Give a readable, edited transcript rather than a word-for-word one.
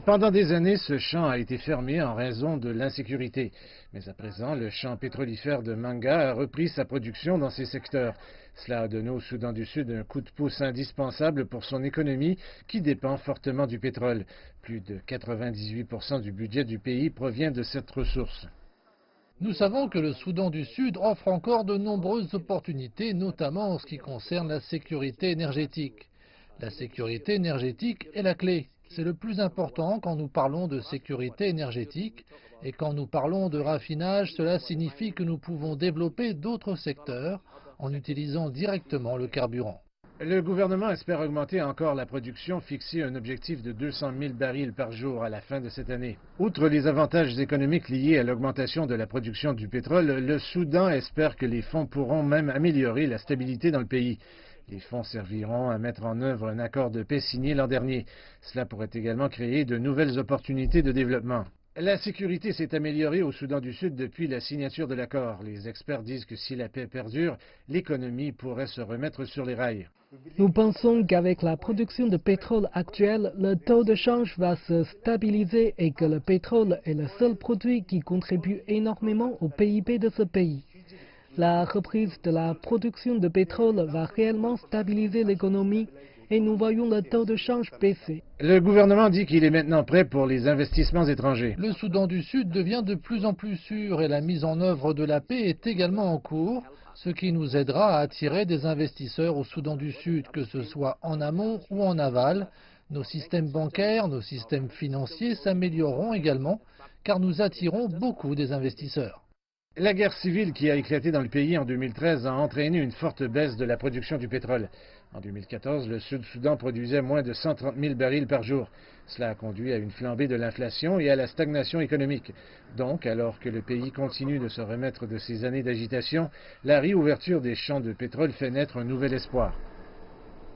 Pendant des années, ce champ a été fermé en raison de l'insécurité. Mais à présent, le champ pétrolifère de Manga a repris sa production dans ces secteurs. Cela a donné au Soudan du Sud un coup de pouce indispensable pour son économie qui dépend fortement du pétrole. Plus de 98% du budget du pays provient de cette ressource. Nous savons que le Soudan du Sud offre encore de nombreuses opportunités, notamment en ce qui concerne la sécurité énergétique. La sécurité énergétique est la clé. C'est le plus important quand nous parlons de sécurité énergétique. Et quand nous parlons de raffinage, cela signifie que nous pouvons développer d'autres secteurs en utilisant directement le carburant. Le gouvernement espère augmenter encore la production, fixer un objectif de 200 000 barils par jour à la fin de cette année. Outre les avantages économiques liés à l'augmentation de la production du pétrole, le Soudan espère que les fonds pourront même améliorer la stabilité dans le pays. Les fonds serviront à mettre en œuvre un accord de paix signé l'an dernier. Cela pourrait également créer de nouvelles opportunités de développement. La sécurité s'est améliorée au Soudan du Sud depuis la signature de l'accord. Les experts disent que si la paix perdure, l'économie pourrait se remettre sur les rails. Nous pensons qu'avec la production de pétrole actuelle, le taux de change va se stabiliser et que le pétrole est le seul produit qui contribue énormément au PIB de ce pays. La reprise de la production de pétrole va réellement stabiliser l'économie et nous voyons le taux de change baisser. Le gouvernement dit qu'il est maintenant prêt pour les investissements étrangers. Le Soudan du Sud devient de plus en plus sûr et la mise en œuvre de la paix est également en cours, ce qui nous aidera à attirer des investisseurs au Soudan du Sud, que ce soit en amont ou en aval. Nos systèmes bancaires, nos systèmes financiers s'amélioreront également, car nous attirons beaucoup des investisseurs. La guerre civile qui a éclaté dans le pays en 2013 a entraîné une forte baisse de la production du pétrole. En 2014, le Sud-Soudan produisait moins de 130 000 barils par jour. Cela a conduit à une flambée de l'inflation et à la stagnation économique. Donc, alors que le pays continue de se remettre de ces années d'agitation, la réouverture des champs de pétrole fait naître un nouvel espoir.